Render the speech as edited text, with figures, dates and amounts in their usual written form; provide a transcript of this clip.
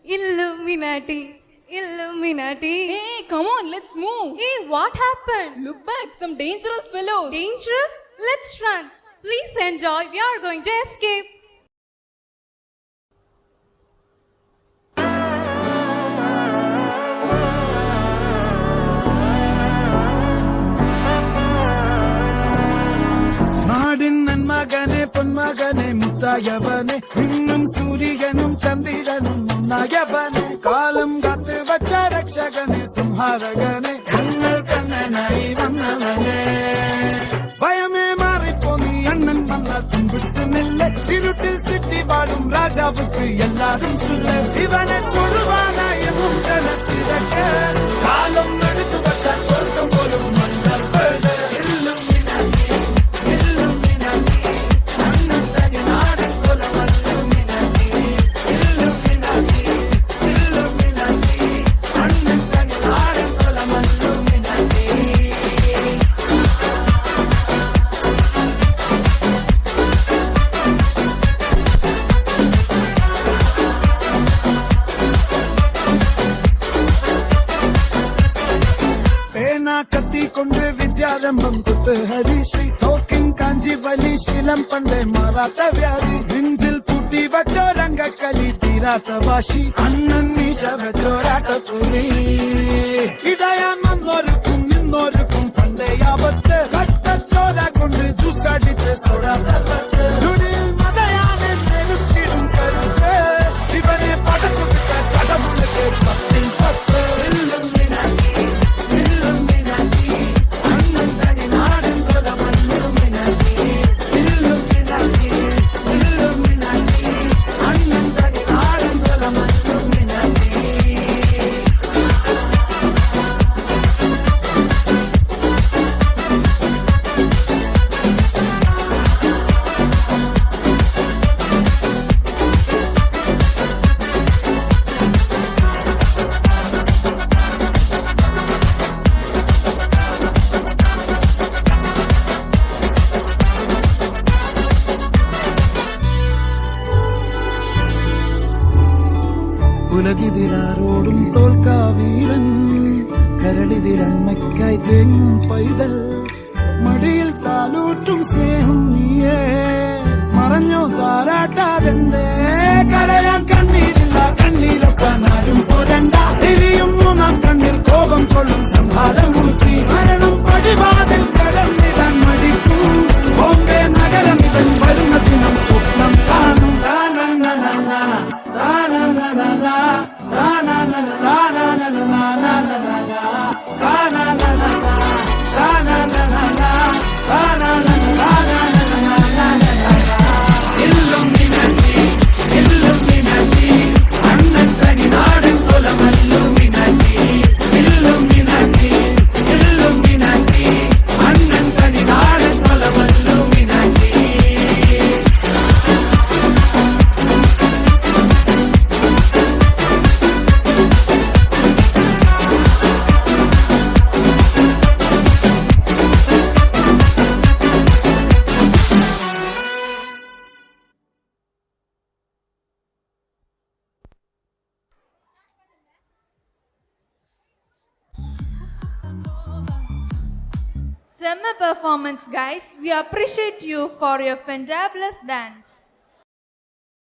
Illuminati. Illuminati. Hey, come on, let's move. Hey, what happened? Look back, some dangerous fellows. Dangerous? Let's run. Please enjoy. We are going to escape. മകനെ പൊന്മകനെ മുത്തായവനെ ഇന്നും സൂര്യനും ചന്ദ്രനും ഒന്നായവനെ കാലം കാത്ത് വച്ച രക്ഷകനെ സംഹാരകനെ ഞങ്ങൾ കണ്ണനായി വന്നവനെ ഭയമേ മാറിപ്പോ നീ അണ്ണൻ വന്നാൽ തുമ്പിട്ട് നില്ല ഇരുട്ടിൽ സിറ്റി വാടും രാജാവുക്ക് എല്ലാരും സുല്ല ഇവനെ തൊഴുവാനായി എന്നും ജനത്തിരക്ക് കാലം എടുത്തു വച്ചാൽ സ്വർഗം പോലും മണ്ണൽ വീട് കത്തിക്കൊണ്ട് വിദ്യാരംഭം കുത്ത് ഹരിശ്രീ തോക്കിൻ കാഞ്ചി വലി ശീലം പണ്ടേ മാറാത്ത വ്യാധി നെഞ്ചിൽ പൂട്ടി വച്ചോരംഗക്കലി തീരാത്ത വാശി അണ്ണൻ മീശ വെച്ചോരാട്ടക്കൂലി ഇടയാൻ വന്നോർക്കും നിന്നോർക്കും പണ്ടേ ആപത്ത് കട്ടച്ചോര കൊണ്ട് ജ്യൂസ് അടിച്ച് സോഡാ സർബത്ത് മതയാനെ നെരുക്കിടും കരുത്ത് ഇവനെ പടച്ചു വിട്ട കടമുളക്ക് പത്തിൽ പത്ത് ഉലകിതിലാരോടും തോൽക്കാവീരൻ കരളിതിലമ്മയ്ക്കായി തേങ്ങും പൈതൽ മടിയിൽ പാലൂട്ടും സ്നേഹം നീയേ മറഞ്ഞോ താരാട്ടാതെന്തേ കരയാൻ കണ്ണീരില്ല കണ്ണീരൊപ്പാൻ ആരും പോരണ്ട ഇനിയും മൂന്നാം കണ്ണിൽ കോപം കൊള്ളും സംഹാരമൂർത്തി മരണം പടിവാതിൽ കടന്നിടാൻ മടിക്കും ബോംബെ നഗരം ഇവൻ വരുന്ന ദിനം സ്വപ്നം കാണും Summer performance, guys. We appreciate you for your fantabulous dance.